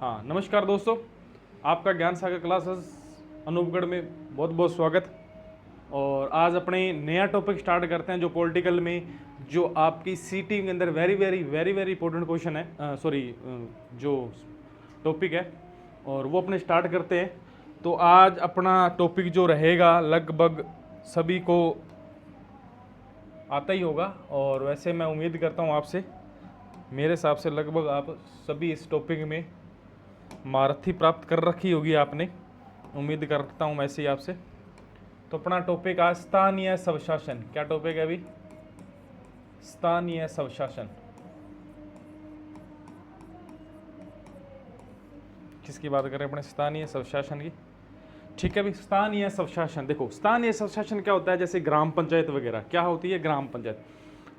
हाँ, नमस्कार दोस्तों, आपका ज्ञान सागर क्लासेस अनूपगढ़ में बहुत बहुत स्वागत। और आज अपने नया टॉपिक स्टार्ट करते हैं जो पॉलिटिकल में जो आपकी सीटी के अंदर very very very very important question है, जो टॉपिक है और वो अपने स्टार्ट करते हैं। तो आज अपना टॉपिक जो रहेगा लगभग सभी को आता ही होगा और वैसे मैं उम्मीद करता हूँ आपसे, मेरे हिसाब से लगभग आप सभी इस टॉपिक में महारथी प्राप्त कर रखी होगी आपने, उम्मीद करता हूँ वैसे ही आपसे। तो अपना टॉपिक आज स्थानीय स्वशासन। क्या टॉपिक है अभी? स्थानीय स्वशासन। किसकी बात करें अपने? स्थानीय स्वशासन की। ठीक है भाई, स्थानीय स्वशासन। देखो, स्थानीय स्वशासन क्या होता है? जैसे ग्राम पंचायत वगैरह क्या होती है? ग्राम पंचायत।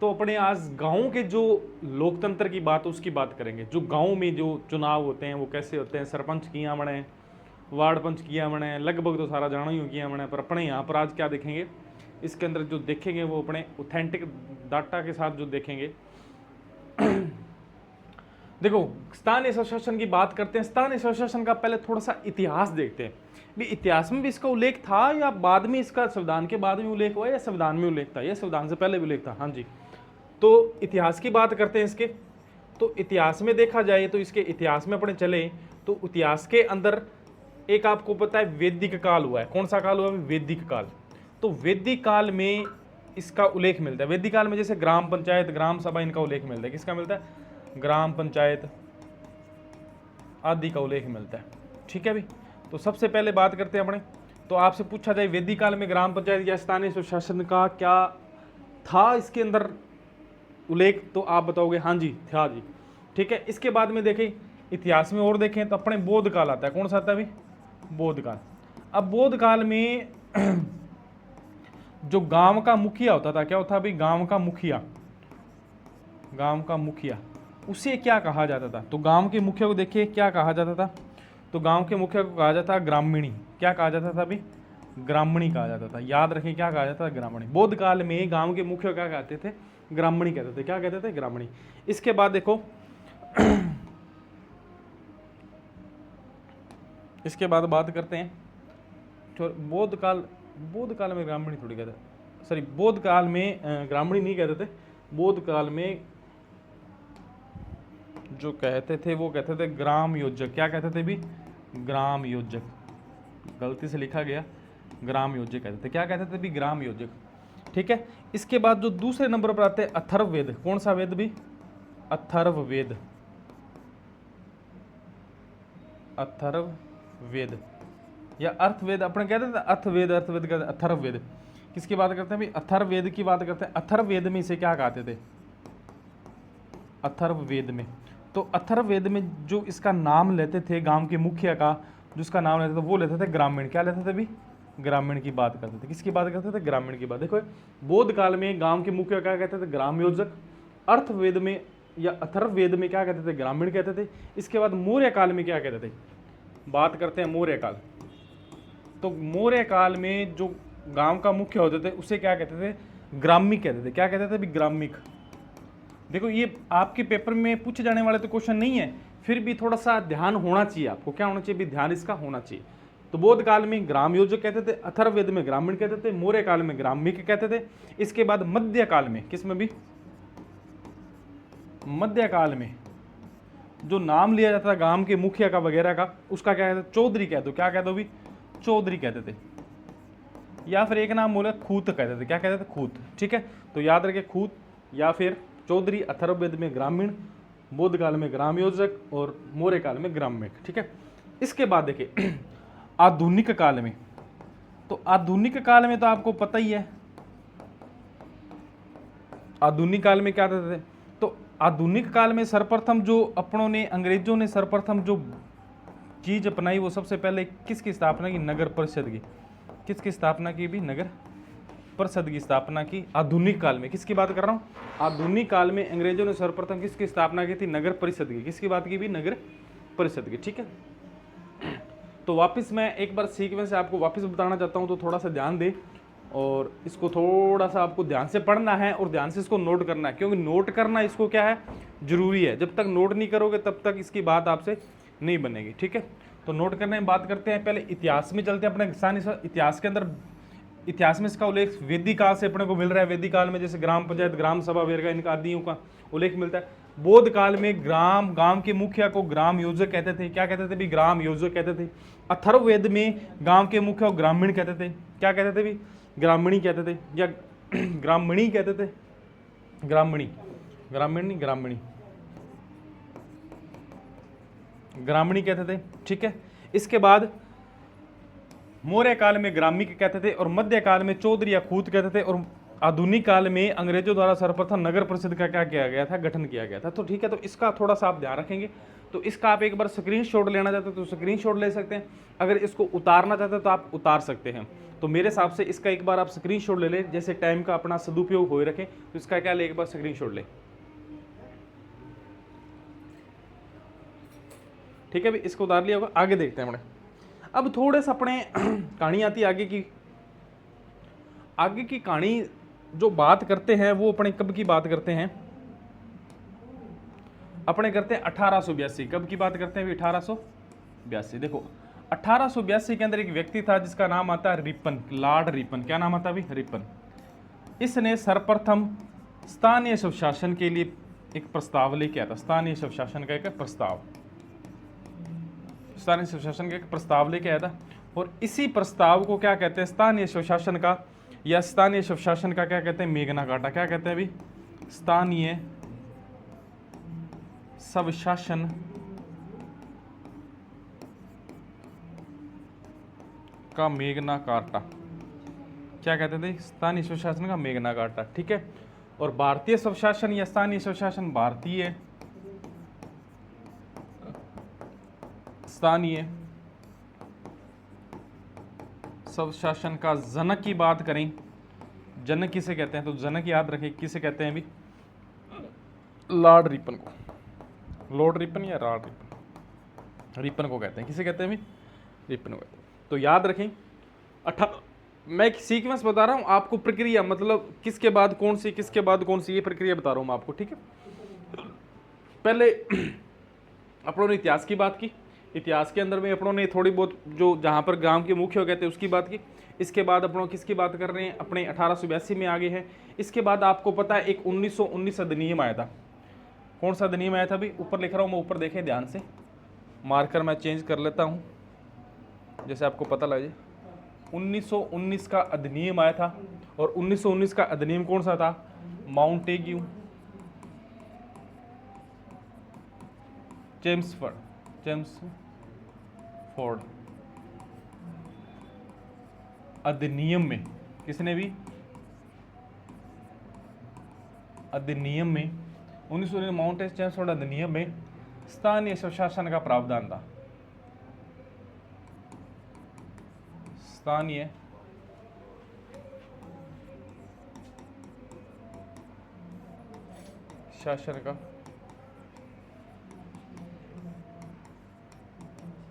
तो अपने आज गाँव के जो लोकतंत्र की बात, उसकी बात करेंगे। जो गाँव में जो चुनाव होते हैं वो कैसे होते हैं, सरपंच किया बने, वार्ड पंच किया बने, लगभग तो सारा जाना ही किया बने। पर अपने यहाँ पर आज क्या देखेंगे, इसके अंदर जो देखेंगे वो अपने ऑथेंटिक डाटा के साथ जो देखेंगे। देखो, स्थानीय स्वशासन की बात करते हैं। स्थानीय स्वशासन का पहले थोड़ा सा इतिहास देखते हैं। भी इतिहास में भी इसका उल्लेख था या बाद में इसका संविधान के बाद में उल्लेख हुआ, या संविधान में उल्लेख था, या संविधान से पहले भी उल्लेख था? हाँ जी, तो इतिहास की बात करते हैं इसके। तो इतिहास में देखा जाए तो इसके इतिहास में अपने चले तो इतिहास के अंदर एक आपको पता है वैदिक काल हुआ है। कौन सा काल हुआ है? वैदिक काल। तो वैदिक काल में इसका उल्लेख मिलता है। वैदिक काल में जैसे ग्राम पंचायत, ग्राम सभा, इनका उल्लेख मिलता है। किसका मिलता है? ग्राम पंचायत आदि का उल्लेख मिलता है। ठीक है भाई, तो सबसे पहले बात करते हैं अपने। तो आपसे पूछा जाए वैदिक काल में ग्राम पंचायत या स्थानीय स्वशासन का क्या था इसके अंदर उल्लेख, तो आप बताओगे हाँ जी था जी। ठीक है, इसके बाद में देखें इतिहास में और देखें तो अपने बौद्ध काल आता है। कौन सा आता है भाई? बौद्ध काल। अब बौद्ध काल में जो गांव का मुखिया होता था, क्या होता है भाई? गांव का मुखिया, गांव का मुखिया, उसे क्या कहा जाता था? तो गांव के मुखिया को देखिए क्या कहा जाता था। तो गांव के मुखिया को कहा जाता था ग्रामीणी। क्या कहा जाता था भाई? ग्रामीणी कहा जाता था। याद रखें क्या कहा जाता था? ग्रामीणी। बौद्ध काल में गांव के मुखिया क्या कहते थे? ग्रामीणी कहते थे। क्या कहते थे? ग्रामीणी। इसके बाद देखो इसके बाद बात करते हैं तो बौद्ध काल में ग्रामीणी थोड़ी कहते, सॉरी, बौद्ध काल में ग्रामीणी नहीं कहते थे। बौद्ध काल में जो कहते थे वो कहते थे ग्राम योजक। क्या कहते थे भी? ग्राम योजक। गलती से लिखा गया, ग्राम योजक कहते थे। क्या कहते थे भी? ग्राम योजक। ठीक है, इसके बाद जो दूसरे नंबर पर आते हैं अथर्ववेद। कौन सा वेद भी? अथर्ववेद। अथर्ववेद या अर्थवेद अपने कहते थे। अर्थवेद, अर्थवेद कहते, अथर्ववेद। किसकी बात करते हैं भाई? अथर्ववेद की बात करते हैं। अथर्ववेद में इसे क्या कहते थे? अथर्ववेद में। तो अथर्ववेद में जो इसका नाम लेते थे गांव के मुखिया का, जो इसका नाम लेते थे वो लेते थे ग्रामीण। क्या लेते थे भी? ग्रामीण की बात करते थे। किसकी बात करते थे? ग्रामीण की बात। देखो, बौद्ध काल में गांव के मुखिया क्या कहते थे? ग्राम योजक। अर्थवेद में या अथर्ववेद में क्या कहते थे? ग्रामीण कहते थे। इसके बाद मौर्य काल में क्या कहते थे? बात करते हैं मौर्य काल। तो मौर्य काल में जो गांव का मुखिया होते थे उसे क्या कहते थे? ग्रामिक कहते थे। क्या कहते थे भी? ग्रामिक। देखो, ये आपके पेपर में पूछे जाने वाले तो क्वेश्चन नहीं है, फिर भी थोड़ा सा ध्यान होना चाहिए आपको। क्या होना चाहिए भी? ध्यान इसका होना चाहिए। तो बौद्ध काल में ग्राम योजक कहते थे, अथर्ववेद में ग्रामीण कहते थे, मौर्य काल में ग्रामिक कहते थे। इसके बाद मध्य काल में, किसमें भी? मध्य काल में जो नाम लिया जाता था गांव के मुखिया का वगैरह का, उसका क्या कहते? चौधरी कह दो। क्या कह दो भी? चौधरी कहते थे। या फिर एक नाम बोले खूत कहते थे। क्या कहते थे? खूत। ठीक है, तो याद रखे खूत या फिर चौधरी। अथर्ववेद में ग्रामीण, बौद्ध काल में ग्राम योजक और मौर्य काल में ग्रामिक। ठीक है, इसके बाद देखिए आधुनिक काल में। तो आधुनिक काल में तो आपको पता ही है आधुनिक काल में क्या कहते थे। तो आधुनिक काल में सर्वप्रथम जो अपनों ने, अंग्रेजों ने सर्वप्रथम जो चीज अपनाई वो सबसे पहले किसकी स्थापना की? नगर परिषद की। किसकी स्थापना की भी? नगर परिषद की स्थापना की आधुनिक काल में। किसकी बात कर रहा हूँ? आधुनिक काल में अंग्रेजों ने सर्वप्रथम किसकी स्थापना की थी? नगर परिषद की। किसकी बात की भी? नगर परिषद की। ठीक है, तो वापस मैं एक बार सीक्वेंस से आपको वापस बताना चाहता हूँ, तो थोड़ा सा ध्यान दे और इसको थोड़ा सा आपको ध्यान से पढ़ना है और ध्यान से इसको नोट करना है, क्योंकि नोट करना इसको क्या है? जरूरी है। जब तक नोट नहीं करोगे तब तक इसकी बात आपसे नहीं बनेगी। ठीक है, तो नोट करने में बात करते हैं, पहले इतिहास में चलते हैं अपने स्थानीय इतिहास के अंदर। इतिहास में इसका उल्लेख वेदिक काल से अपने को मिल रहा है। वेदिक काल में जैसे ग्राम पंचायत, ग्राम सभा वगैरह इनका आदियों का उल्लेख मिलता है। बौद्ध काल में गांव के मुखिया को ग्राम योजक कहते थे। क्या कहते थे भी? ग्राम योजक कहते थे। अथर्ववेद में गांव के मुखिया को ग्रामीण कहते थे। क्या कहते थे भी? ग्रामीणी कहते थे, या ग्रामीणी कहते थे। ग्रामीणी, ग्रामीण नहीं, ग्रामीणी, ग्रामीणी कहते थे। ठीक है, इसके बाद मौर्य काल में ग्रामी कहते थे, और मध्य काल में चौधरी या खूत कहते थे, और आधुनिक काल में अंग्रेजों द्वारा सर्वप्रथम नगर परिषद का क्या किया गया था? गठन किया गया था। तो ठीक है, तो इसका थोड़ा सा आप ध्यान रखेंगे। तो इसका आप एक बार स्क्रीनशॉट लेना चाहते हो तो स्क्रीनशॉट ले सकते हैं, अगर इसको उतारना चाहते हो तो आप उतार सकते हैं। तो मेरे हिसाब से इसका एक बार आप स्क्रीनशॉट ले लें, जैसे टाइम का अपना सदुपयोग हो रखें, तो इसका क्या ले, एक बार स्क्रीनशॉट ले। ठीक है, भी इसको उतार लिया होगा। आगे देखते हैं अपने। अब थोड़े से अपने कहानी आती है आगे की। आगे की कहानी जो बात करते हैं वो अपने कब की बात करते हैं? अपने करते हैं 1882। कब की बात करते हैं? 1882। देखो 1882 के अंदर एक व्यक्ति था जिसका नाम आता है रिपन, लॉर्ड रिपन। क्या नाम आता है? रिपन। इसने सर्वप्रथम स्थानीय स्वशासन के लिए एक प्रस्ताव लेके आया था। स्थानीय स्वशासन का एक प्रस्ताव, स्थानीय स्वशासन का एक प्रस्ताव लेके आया था, और इसी प्रस्ताव को क्या कहते हैं? स्थानीय स्वशासन का, या स्थानीय स्वशासन का क्या कहते हैं? मेगना कार्टा। क्या कहते हैं अभी? स्थानीय स्वशासन का मेगना कार्टा। क्या कहते थे? स्थानीय स्वशासन का मेगना कार्टा। ठीक है, और भारतीय स्वशासन या स्थानीय स्वशासन, भारतीय स्थानीय स्वशासन का जनक की बात करें, जनक किसे कहते हैं? तो जनक याद रखें, किसे कहते हैं अभी? लॉर्ड रिपन को। लॉर्ड रिपन या लॉर्ड रिपन, रिपन को कहते हैं। किसे कहते हैं अभी? रिपन को कहते हैं। तो याद रखें, मैं एक सीक्वेंस बता रहा हूं आपको, प्रक्रिया मतलब किसके बाद कौन सी, किसके बाद कौन सी, ये प्रक्रिया बता रहा हूं मैं आपको। ठीक है, पहले अपनों ने इतिहास की बात की। इतिहास के अंदर में अपनों ने थोड़ी बहुत जो जहाँ पर गांव के मुख्य हो गए थे उसकी बात की। इसके बाद अपनों किसकी बात कर रहे हैं? अपने 1882 में आगे हैं। इसके बाद आपको पता है एक 1919 अधिनियम आया था। कौन सा अधिनियम आया था? अभी ऊपर लिख रहा हूँ मैं, ऊपर देखें ध्यान से, मार्कर मैं चेंज कर लेता हूँ जैसे आपको पता लगे। 1919 का अधिनियम आया था, और 1919 का अधिनियम कौन सा था? माउंटेग्यू चेम्सफोर्ड अधिनियम में, किसने भी? अधिनियम में 1919 माउंटेन चेम्सफोर्ड अधिनियम में स्थानीय स्वशासन का प्रावधान था। स्थानीय शासन का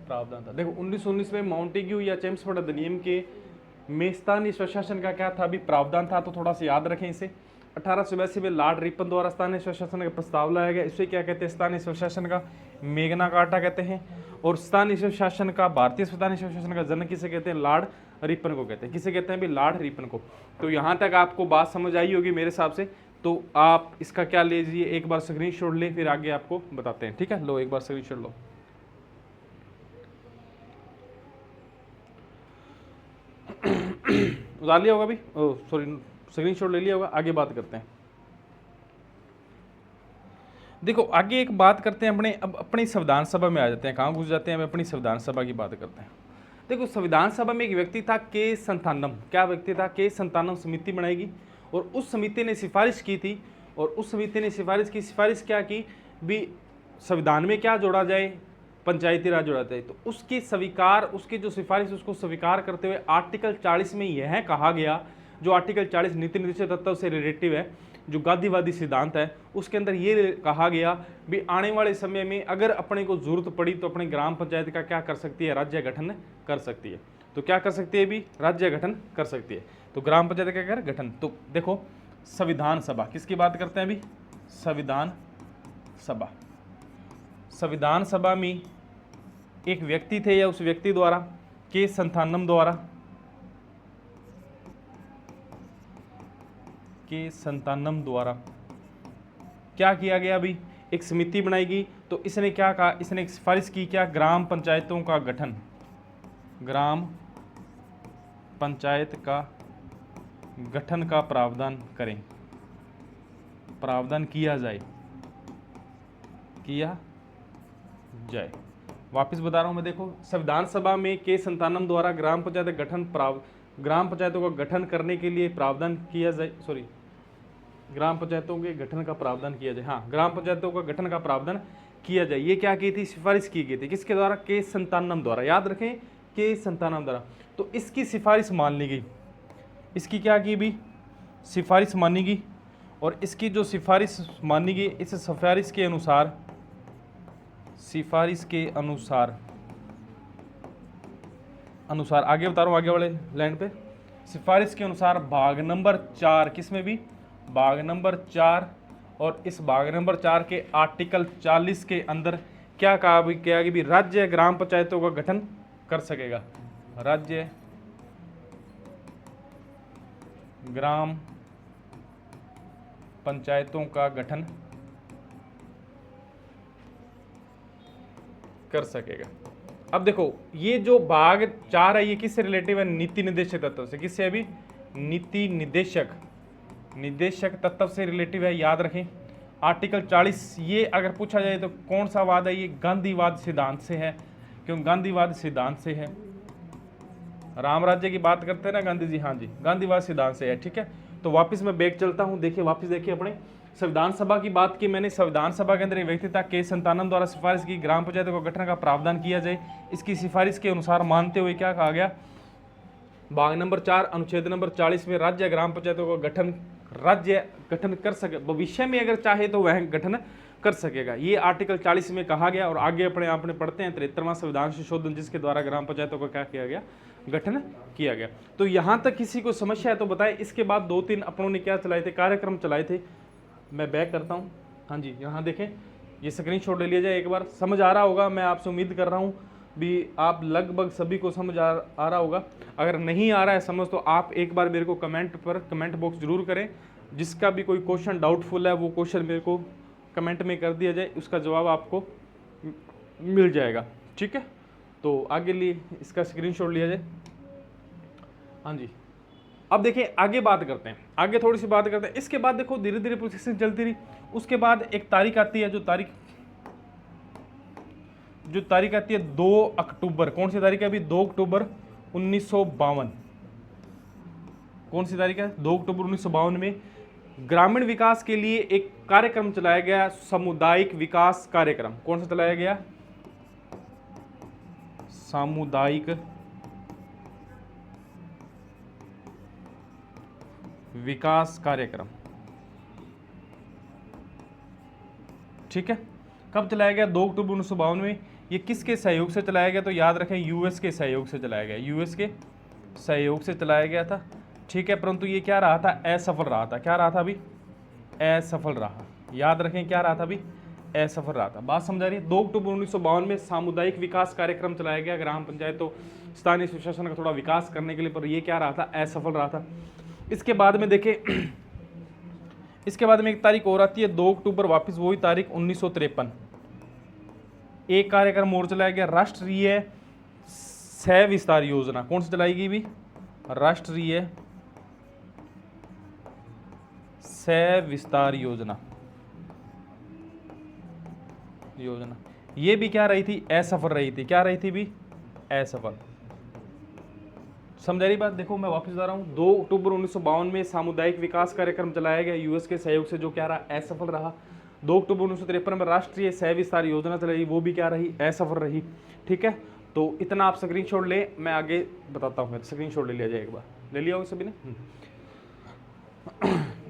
प्रावधान था। देखो 1919 में माउंटेग्यू या चेम्सफोर्ड अधिनियम के में स्थानीय स्वशासन का क्या था? अभी प्रावधान था, तो थोड़ा सा याद रखें इसे। 1882 में लॉर्ड रिपन द्वारा स्थानीय स्वशासन का प्रस्ताव लाया गया। इसे क्या कहते हैं? स्थानीय स्वशासन का मेगना कार्टा कहते हैं। और स्थानीय स्वशासन का, भारतीय स्थानीय स्वशासन का जनक किसे कहते हैं? लॉर्ड रिपन को कहते हैं। किसे कहते हैं भी? लॉर्ड रिपन को। तो यहाँ तक आपको बात समझ आई होगी मेरे हिसाब से। तो आप इसका क्या लीजिए, एक बार स्क्रीनशॉट ले, फिर आगे आपको बताते हैं। ठीक है, लो एक बार स्क्रीनशॉट लो। उतार लिया होगा अभी, सॉरी स्क्रीनशॉट ले लिया होगा। आगे बात करते हैं। देखो आगे एक बात करते हैं अपने, अब अपनी संविधान सभा में आ जाते हैं। कहाँ घुस जाते हैं? हम अपनी संविधान सभा की बात करते हैं। देखो संविधान सभा में एक व्यक्ति था के संतानम। क्या व्यक्ति था? के संतानम समिति बनाएगी, और उस समिति ने सिफारिश की थी, और उस समिति ने सिफारिश क्या की भी? संविधान में क्या जोड़ा जाए? पंचायती राज जोड़ा जाए। तो उसकी स्वीकार, उसकी जो सिफारिश उसको स्वीकार करते हुए आर्टिकल 40 में यह कहा गया, जो आर्टिकल 40 नीति निर्देश तत्व से रिलेटिव है, जो गांधीवादी सिद्धांत है, उसके अंदर ये कहा गया भी आने वाले समय में अगर अपने को जरूरत पड़ी तो अपने ग्राम पंचायत का क्या कर सकती है? राज्य गठन कर सकती है। तो क्या कर सकती है भी? राज्य गठन कर सकती है। तो ग्राम पंचायत का क्या कर? गठन। तो देखो संविधान सभा किसकी बात करते हैं अभी? संविधान सभा। संविधान सभा में एक व्यक्ति थे या उस व्यक्ति द्वारा, के संतानम द्वारा, के संतानम द्वारा क्या किया गया? अभी एक समिति बनाई गई, तो इसने क्या कहा? इसने एक सिफारिश की, क्या? ग्राम पंचायतों का गठन, ग्राम पंचायत का गठन का प्रावधान करें, प्रावधान किया जाए, किया जाए। वापस बता रहा हूं मैं, देखो संविधान सभा में के संतानम द्वारा ग्राम पंचायत गठन ग्राम पंचायतों का गठन करने के लिए प्रावधान किया जाए, सॉरी, ग्राम पंचायतों के गठन का प्रावधान किया जाए, हाँ, ग्राम पंचायतों का गठन का प्रावधान किया जाए। ये क्या की थी? सिफारिश की गई थी, किसके द्वारा? के संतानम द्वारा, याद रखें, के संतानम द्वारा। तो इसकी सिफारिश मान ली गई, इसकी क्या की भी? सिफारिश मानी गई, और इसकी जो सिफारिश मानी गई, इस सिफारिश के अनुसार, सिफारिश के अनुसार आगे बता रहा हूँ, आगे वाले लाइन पे, सिफारिश के अनुसार भाग नंबर 4, किसमें भी? भाग नंबर 4, और इस भाग नंबर 4 के आर्टिकल 40 के अंदर क्या कहा भी? क्या कि भी राज्य ग्राम पंचायतों का गठन कर सकेगा, राज्य ग्राम पंचायतों का गठन कर सकेगा। अब देखो ये जो भाग 4 है, ये किससे रिलेटिव है? नीति निर्देशक तत्व से। किससे? अभी नीति निर्देशक तत्व से रिलेटिव है, याद रखें। आर्टिकल 40, ये अगर पूछा जाए तो कौन सा वाद है? ये गांधीवाद सिद्धांत से है, क्यों? गांधीवाद सिद्धांत से है। राम राज्य की बात करते हैं ना गांधी जी, हाँ जी, गांधीवाद सिद्धांत से है, ठीक है। तो वापस मैं बैक चलता हूं, देखिए वापस देखिए, अपने संविधान सभा की बात की मैंने। संविधान सभा के अंदर एक व्यक्ति था, के संतानम द्वारा सिफारिश की ग्राम पंचायतों को गठन का प्रावधान किया जाए। इसकी सिफारिश के अनुसार मानते हुए क्या कहा गया? भाग नंबर 4 अनुच्छेद नंबर 40 में राज्य ग्राम पंचायतों को राज्य गठन कर सके, भविष्य में अगर चाहे तो वह गठन कर सकेगा, ये आर्टिकल 40 में कहा गया। और आगे अपने आपने पढ़ते हैं 73वां संविधान संशोधन, जिसके द्वारा ग्राम पंचायतों का क्या किया गया? गठन किया गया। तो यहां तक किसी को समस्या है तो बताए। इसके बाद 2-3 अपनों ने क्या चलाए थे? कार्यक्रम चलाए थे। मैं बैक करता हूं, हाँ जी, यहाँ देखें, ये स्क्रीनशॉट ले लिया जाए एक बार। समझ आ रहा होगा, मैं आपसे उम्मीद कर रहा हूँ भी आप लगभग सभी को समझ आ रहा होगा। अगर नहीं आ रहा है समझ, तो आप एक बार मेरे को कमेंट बॉक्स जरूर करें। जिसका भी कोई क्वेश्चन डाउटफुल है वो क्वेश्चन मेरे को कमेंट में कर दिया जाए, उसका जवाब आपको मिल जाएगा, ठीक है। तो आगे लिए इसका स्क्रीनशॉट लिया जाए, हाँ जी। अब देखिए आगे बात करते हैं, आगे थोड़ी सी बात करते हैं। इसके बाद देखो धीरे धीरे प्रोसेसिंग चलती रही। उसके बाद एक तारीख आती है, जो तारीख आती है 2 अक्टूबर। कौन सी तारीख है अभी? 2 अक्टूबर 1952। कौन सी तारीख है? 2 अक्टूबर 1952 में ग्रामीण विकास के लिए एक कार्यक्रम चलाया गया, सामुदायिक विकास कार्यक्रम। कौन सा चलाया गया? सामुदायिक विकास कार्यक्रम, ठीक है। कब चलाया गया? 2 अक्टूबर 1952 में। ये किसके सहयोग से चलाया गया? तो याद रखें यूएस के सहयोग से चलाया गया, यूएस के सहयोग से चलाया गया था, ठीक है। परंतु ये क्या रहा था? असफल रहा था। क्या रहा था अभी? असफल रहा। याद रखें क्या रहा था अभी? असफल रहा था। बात समझा रही है? 2 अक्टूबर 1952 में सामुदायिक विकास कार्यक्रम चलाया गया ग्राम पंचायतों स्थानीय सुशासन का थोड़ा विकास करने के लिए, पर ये क्या रहा था? असफल रहा था। इसके बाद में देखें, इसके बाद में एक तारीख और आती है 2 अक्टूबर, वापस वही तारीख 1953। एक कार्यक्रम और चलाया गया, राष्ट्रीय सह विस्तार योजना। कौन सी चलाई गई भी? राष्ट्रीय सह विस्तार योजना। ये भी क्या रही थी? असफल रही थी। क्या रही थी भी? असफल। समझ रही बात? देखो मैं वापस जा रहा हूँ। 2 अक्टूबर 1952 में सामुदायिक विकास कार्यक्रम चलाया गया यूएस के सहयोग से, जो क्या रहा? असफल रहा। 2 अक्टूबर 1953 में राष्ट्रीय सह विस्तार योजना चलाई, वो भी क्या रही? असफल रही, ठीक है। तो इतना आप स्क्रीनशॉट ले, मैं आगे बताता हूँ। स्क्रीनशॉट ले लिया जाए एक बार, ले लिया होगा सभी ने।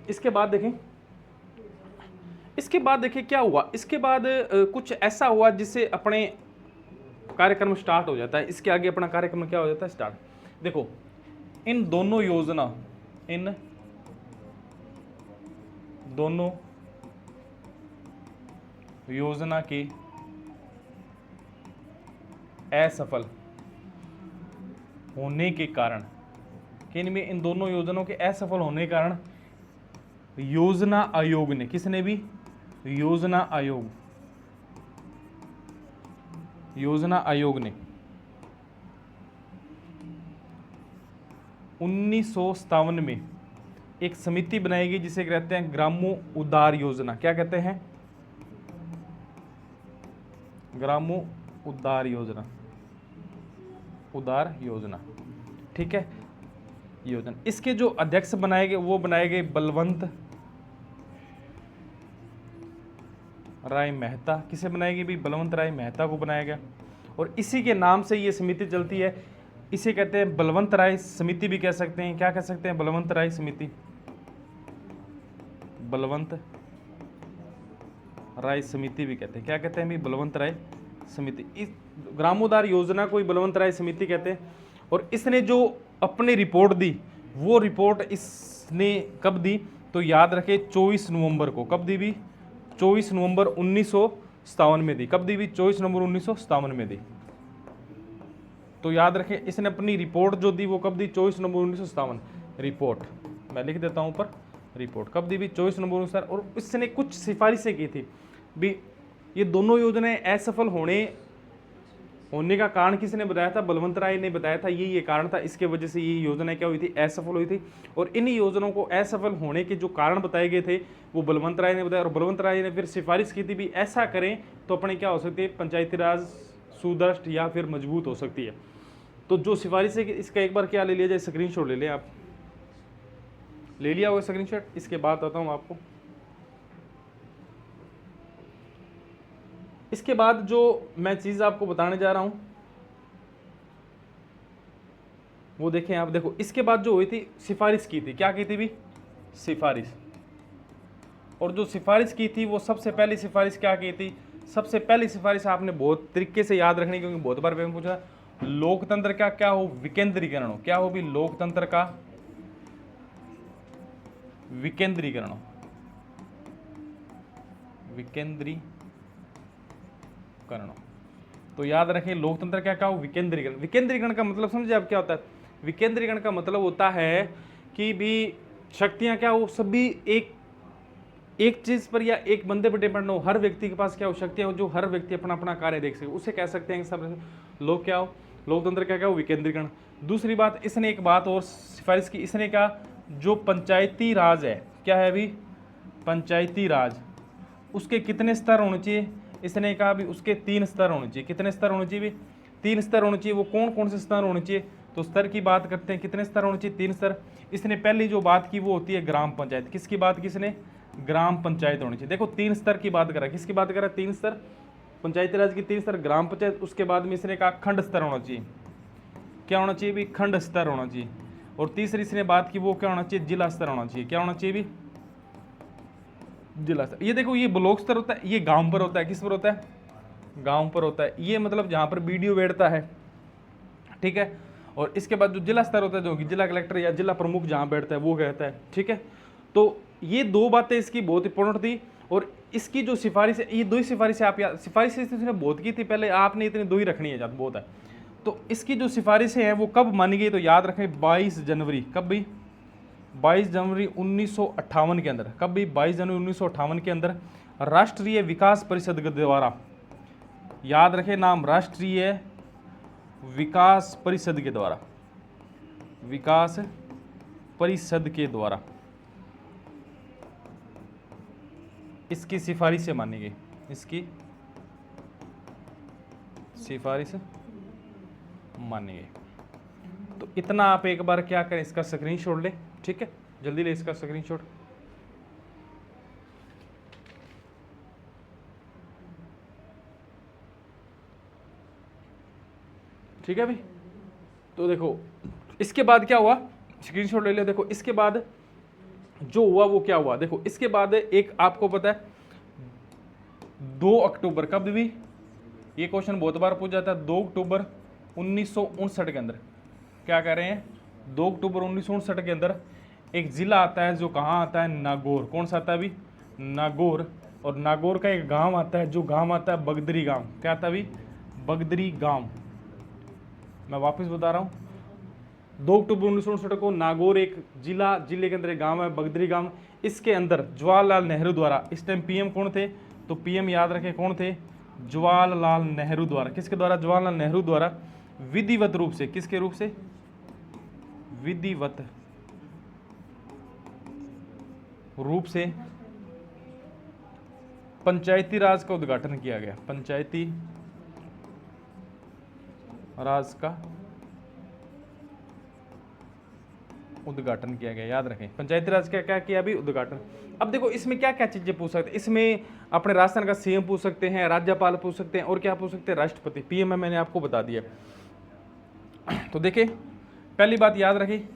इसके बाद देखें, क्या हुआ। इसके बाद कुछ ऐसा हुआ जिससे अपने कार्यक्रम स्टार्ट हो जाता है। इसके आगे अपना कार्यक्रम क्या हो जाता है? स्टार्ट। देखो इन दोनों योजना के असफल होने के कारण, कि इनमें इन दोनों योजनाओं के असफल होने के कारण योजना आयोग ने, किसने भी, योजना आयोग ने 1957 में एक समिति बनाएगी जिसे कहते हैं ग्रामो उदार योजना। क्या कहते हैं? ग्रामो उदार योजना, उदार योजना, ठीक है, योजना। इसके जो अध्यक्ष बनाए गए वो बनाए गए बलवंत राय मेहता। किसे बनाई गई भी? बलवंत राय मेहता को बनाया गया, और इसी के नाम से ये समिति चलती है। इसे कहते हैं बलवंत राय समिति भी कह सकते हैं। क्या कह सकते हैं? बलवंत राय समिति, बलवंत राय समिति भी कहते हैं। क्या कहते हैं भी? बलवंत राय समिति। इस ग्रामोद्धार योजना को बलवंत राय समिति कहते हैं। और इसने जो अपनी रिपोर्ट दी, वो रिपोर्ट इसने कब दी? तो याद रखे 24 नवंबर को। कब दी भी? 24 नवंबर 1957 में दी। कब दी भी? 24 नवंबर 1957 में दी। तो याद रखें, इसने अपनी रिपोर्ट जो दी वो कब दी? 24 नवंबर 1957। रिपोर्ट मैं लिख देता हूं ऊपर, रिपोर्ट कब दी भी? 24 नवंबर 1957। और इसने कुछ सिफारिशें की थी भी। ये दोनों योजनाएं असफल होने का कारण किसने बताया था? बलवंत राय ने बताया था। ये कारण था, इसके वजह से ये योजनाएं क्या हुई थी? असफल हुई थी। और इन योजनाओं को असफल होने के जो कारण बताए गए थे वो बलवंत राय ने बताया। और बलवंत राय ने फिर सिफारिश की थी भी ऐसा करें तो अपने क्या हो सकती है? पंचायती राज सुदृढ़ या फिर मजबूत हो सकती है। तो जो सिफारिश है इसका एक बार क्या ले लिया जाए? स्क्रीनशॉट ले लें आप। ले लिया होगा स्क्रीनशॉट? इसके बाद आता हूँ आपको। इसके बाद जो मैं चीज आपको बताने जा रहा हूं वो देखें आप। देखो, इसके बाद जो हुई थी सिफारिश की थी। क्या की थी भी? सिफारिश। और जो सिफारिश की थी वो सबसे पहली सिफारिश क्या की थी? सबसे पहली सिफारिश आपने बहुत तरीके से याद रखनी, क्योंकि बहुत बार पेपर पूछा। लोकतंत्र का क्या हो? विकेंद्रीकरण हो। क्या हो भी? लोकतंत्र का विकेंद्रीकरण, विकेंद्रीकरण। तो याद रखें, लोकतंत्र क्या हो? विकेंद्रीकरण। विकेंद्रीकरण का मतलब समझे आप क्या होता है? विकेंद्रीकरण का मतलब होता है कि भी शक्तियां क्या हो? सभी एक चीज पर या एक बंदे पर डिपेंड हो। हर व्यक्ति के पास क्या हो? शक्तियां हो, जो हर व्यक्ति अपना अपना कार्य देख सके, उसे कह सकते हैं सब लोग क्या हो? लोकतंत्र क्या हो? विकेंद्रीकरण। दूसरी बात, इसने एक बात और सिफारिश की। इसने कहा जो पंचायती राज है, क्या है अभी? पंचायती राज, उसके कितने स्तर होने चाहिए? इसने कहा भी उसके 3 स्तर होने चाहिए। कितने स्तर होने चाहिए? 3 स्तर होने चाहिए। वो कौन कौन से स्तर होने चाहिए? तो स्तर की बात करते हैं। कितने स्तर होने चाहिए? 3 स्तर। इसने पहली जो बात की वो होती है ग्राम पंचायत। किसकी बात की इसने? ग्राम पंचायत होनी चाहिए। देखो 3 स्तर की बात करा। किसकी बात करा? 3 स्तर, पंचायती राज की 3 स्तर, ग्राम पंचायत। उसके बाद में इसने कहा खंड स्तर होना चाहिए। क्या होना चाहिए भी? खंड स्तर होना चाहिए। और तीसरी इसने बात की वो क्या होना चाहिए? जिला स्तर होना चाहिए। क्या होना चाहिए भी? जिला स्तर। ये देखो, ये ब्लॉक स्तर होता है, ये गांव पर होता है। किस पर होता है? गांव पर होता है। ये मतलब जहां पर बीडीओ बैठता है, ठीक है। और इसके बाद जो जिला स्तर होता है, जो कि जिला कलेक्टर या जिला प्रमुख जहां बैठता है वो कहता है, ठीक है। तो ये 2 बातें इसकी बहुत इंपॉर्टेंट थी। और इसकी जो सिफारिश है, ये 2 ही सिफारिश आप याद, सिफारिश इसने बहुत की थी पहले, आपने इतनी 2 ही रखनी है, जब बहुत है। तो इसकी जो सिफारिशें हैं वो कब मानी गई? तो याद रखें 22 जनवरी। कब भी? 22 जनवरी 1958 के अंदर। कब भी? 22 जनवरी 1958 के अंदर राष्ट्रीय विकास परिषद के द्वारा। याद रखें नाम, राष्ट्रीय विकास परिषद के द्वारा, विकास परिषद के द्वारा इसकी सिफारिशें मानी गई। इसकी सिफारिश मानी गई। तो इतना आप एक बार क्या करें, इसका स्क्रीनशॉट ले, ठीक है। जल्दी ले इसका स्क्रीनशॉट। ठीक है भाई। तो देखो इसके बाद क्या हुआ, स्क्रीनशॉट ले ले। देखो इसके बाद जो हुआ वो क्या हुआ, देखो इसके बाद एक आपको पता है 2 अक्टूबर, कब भी ये क्वेश्चन बहुत बार पूछा जाता है, 2 अक्टूबर 1959 के अंदर क्या कह रहे हैं, 2 अक्टूबर 1959 के अंदर एक जिला आता है जो कहाँ आता है, नागौर। कौन सा आता है अभी, नागौर। और नागौर का एक गांव आता है, जो गांव आता है बगदरी गांव। क्या आता है अभी, बगदरी गांव। मैं वापस बता रहा हूँ, 2 अक्टूबर 1969 को नागौर एक जिले के अंदर एक गांव है बगदरी गांव, इसके अंदर जवाहरलाल नेहरू द्वारा, इस टाइम पीएम कौन थे, तो पीएम याद रखें कौन थे, जवाहरलाल नेहरू द्वारा, किसके द्वारा, जवाहरलाल नेहरू द्वारा विधिवत रूप से, किसके रूप से, विधिवत रूप से पंचायती राज का उद्घाटन किया गया। पंचायती राज का उद्घाटन किया गया, याद रखें पंचायती राज का क्या किया अभी, उद्घाटन। अब देखो इसमें क्या क्या चीजें पूछ सकते हैं, इसमें अपने राजस्थान का सीएम पूछ सकते हैं, राज्यपाल पूछ सकते हैं, और क्या पूछ सकते हैं, राष्ट्रपति। पीएम मैंने आपको बता दिया। तो देखिए पहली बात याद रखिए,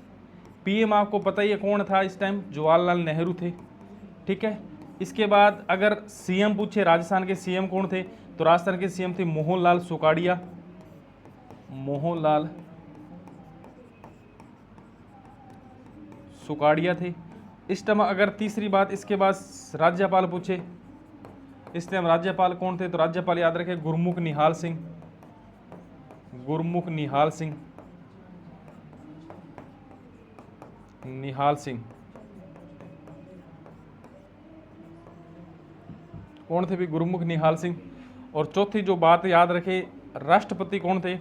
पीएम आपको पता ही है कौन था इस टाइम, जवाहरलाल नेहरू थे, ठीक है। इसके बाद अगर सीएम पूछे, राजस्थान के सीएम कौन थे, तो राजस्थान के सीएम थे मोहनलाल सुखाड़िया, मोहनलाल सुखाड़िया थे इस टाइम। अगर तीसरी बात इसके बाद राज्यपाल पूछे, इस टाइम राज्यपाल कौन थे, तो राज्यपाल याद रखें गुरमुख निहाल सिंह, गुरमुख निहाल सिंह, निहाल सिंह कौन थे भी, गुरमुख निहाल सिंह। और चौथी जो बात याद रखे, राष्ट्रपति कौन थे,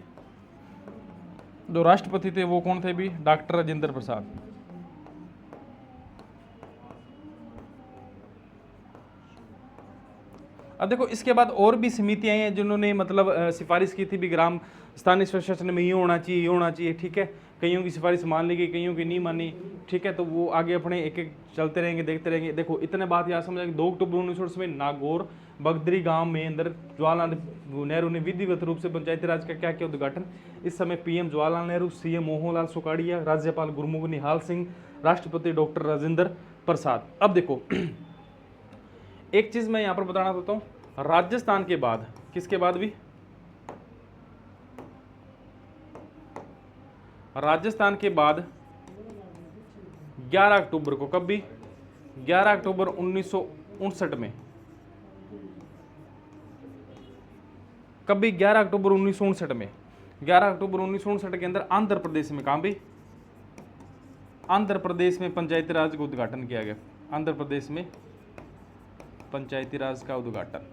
जो राष्ट्रपति थे वो कौन थे भी, डॉक्टर राजेंद्र प्रसाद। अब देखो इसके बाद और भी समितियां हैं जिन्होंने मतलब सिफारिश की थी भी ग्राम स्थानीय स्वराज शासन में ये होना चाहिए, ये होना चाहिए, ठीक है। कईयों की सिफारिश मान ली गई, कईयों की नहीं मानी, ठीक है। तो वो आगे अपने एक एक चलते रहेंगे, देखते रहेंगे। देखो इतने बात याद समझ, 2 अक्टूबर 1968 में नागौर बगदरी गांव में अंदर जवाहरलाल नेहरू ने विधिवत रूप से पंचायती राज का क्या किया, उद्घाटन। इस समय पीएम जवाहरलाल नेहरू, सीएम मोहनलाल सुखाड़िया, राज्यपाल गुरमुख निहाल सिंह, राष्ट्रपति डॉक्टर राजेंद्र प्रसाद। अब देखो एक चीज मैं यहां पर बताना चाहता हूं, राजस्थान के बाद किसके बाद भी, राजस्थान के बाद 11 अक्टूबर को, कब भी, 11 अक्टूबर 1959 में, कब भी 11 अक्टूबर 1959 में, 11 अक्टूबर 1959 के अंदर आंध्र प्रदेश में, कहां भी, आंध्र प्रदेश में पंचायती राज का उद्घाटन किया गया। आंध्र प्रदेश में पंचायती राज का उद्घाटन,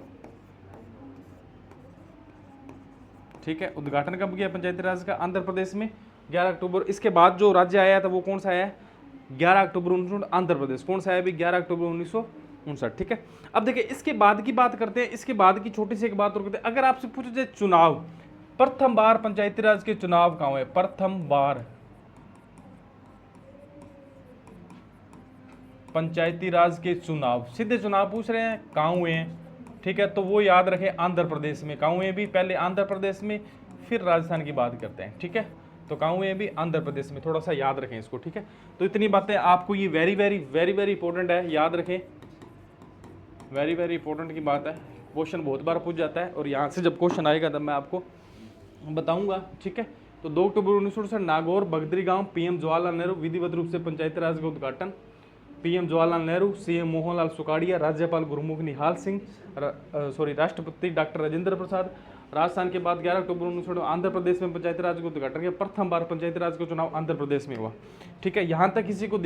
ठीक है। उद्घाटन कब किया पंचायती राज का, आंध्र प्रदेश में 11 अक्टूबर। इसके बाद जो राज्य आया था वो कौन सा आया है, 11 अक्टूबर 1959, आंध्र प्रदेश। कौन सा आया भी, 11 अक्टूबर 1959, ठीक है। अब देखिए इसके बाद की बात करते हैं, इसके बाद की छोटी सी एक बात और करते हैं। अगर आपसे पूछे जाए चुनाव, प्रथम बार पंचायती राज के चुनाव कहां हुए, प्रथम बार पंचायती राज के चुनाव, सीधे चुनाव पूछ रहे हैं, कहां हुए हैं, ठीक है। तो वो याद रखें आंध्र प्रदेश में। कहां हुए भी, पहले आंध्र प्रदेश में, फिर राजस्थान की बात करते हैं, ठीक है। तो कहां हुए भी, आंध्र प्रदेश में। थोड़ा सा याद रखें इसको, ठीक है। तो इतनी बातें आपको, ये very very very very important है, याद रखें, वेरी वेरी इंपॉर्टेंट की बात है। क्वेश्चन बहुत बार पूछ जाता है और यहाँ से जब क्वेश्चन आएगा तब मैं आपको बताऊंगा, ठीक है। तो 2 अक्टूबर 1968 नागौर बगदरी गांव, पीएम जवाहरलाल नेहरू, विधिवत रूप से पंचायती राज का उद्घाटन। पीएम जवाहरलाल नेहरू, सीएम मोहनलाल सुखाड़िया, राज्यपाल गुरमुख निहाल सिंह, राष्ट्रपति डॉक्टर राजेंद्र प्रसाद। राजस्थान के बाद 11 अक्टूबर 1960 आंध्र प्रदेश में पंचायती राज का उद्घाटन किया। प्रथम बार पंचायती राज का चुनाव आंध्र प्रदेश में हुआ, ठीक है। यहाँ तक किसी को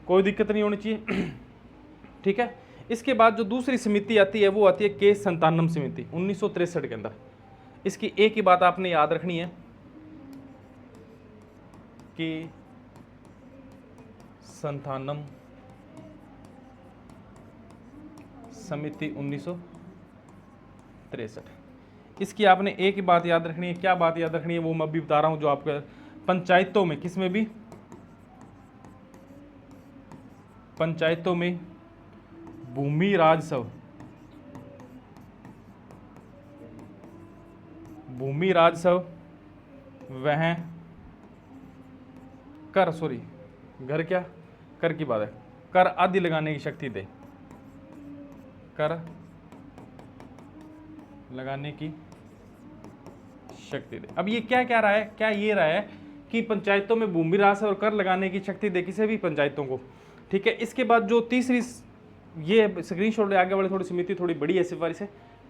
कोई दिक्कत नहीं होनी चाहिए, ठीक है। इसके बाद जो दूसरी समिति आती है वो आती है के संतानम समिति 1963 के अंदर। इसकी एक ही बात आपने याद रखनी है कि संतानम समिति 1963, इसकी आपने एक ही बात याद रखनी है। क्या बात याद रखनी है वो मैं अभी बता रहा हूं, जो आपका पंचायतों में, किस में भी, पंचायतों में भूमि राजस्व, भूमि राजस्व वह कर, सॉरी घर, क्या कर की बात है, कर आदि लगाने की शक्ति दे, कर लगाने की शक्ति दे। अब ये क्या क्या रहा है, क्या ये रहा है कि पंचायतों में भूमि राजस्व और कर लगाने की शक्ति दे किसी भी पंचायतों को, ठीक है। इसके बाद जो तीसरी, ये स्क्रीनशॉट आगे वाले थोड़ी समिति थोड़ी बड़ी है, सिफारिश है,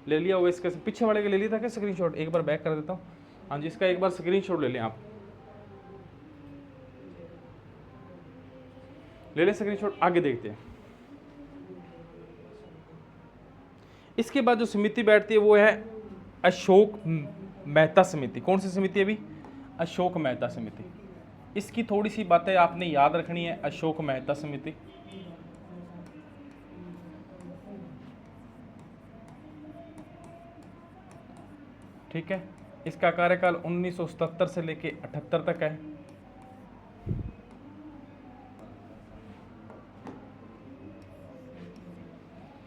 ले लिया होगा इसका, पीछे वाले का ले लिया था क्या स्क्रीनशॉट, एक बार बैक कर देता हूँ, हाँ जी, इसका एक बार स्क्रीनशॉट ले लें आप, ले लें स्क्रीनशॉट। आगे देखते हैं। इसके बाद जो समिति बैठती है वो है अशोक मेहता समिति। कौन सी समिति है अभी? अशोक मेहता समिति। इसकी थोड़ी सी बातें आपने याद रखनी है। अशोक मेहता समिति, ठीक है। इसका कार्यकाल 1977 से लेके 78 तक है।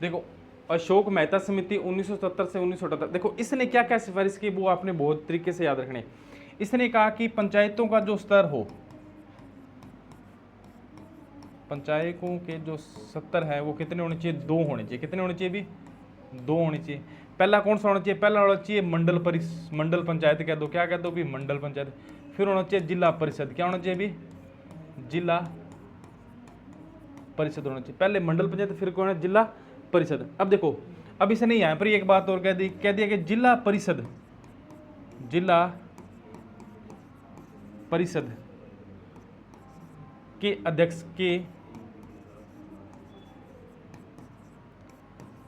देखो, अशोक मेहता समिति 1977 से 1978। देखो इसने क्या क्या सिफारिश की वो आपने बहुत तरीके से याद रखने। इसने कहा कि पंचायतों का जो स्तर हो, पंचायतों के जो स्तर है वो कितने होने चाहिए? 2 होने चाहिए। कितने होने चाहिए भी? 2 होने चाहिए। पहला कौन सा होना चाहिए? पहला होना चाहिए मंडल पंचायत कह दो। क्या कह दो भी? मंडल पंचायत। फिर होना चाहिए जिला परिषद। क्या होना चाहिए भी? जिला परिषद होना चाहिए। पहले मंडल पंचायत, फिर कौन है? जिला परिषद। अब देखो, अब इसने यहाँ पर एक बात और कह दिया कि जिला परिषद के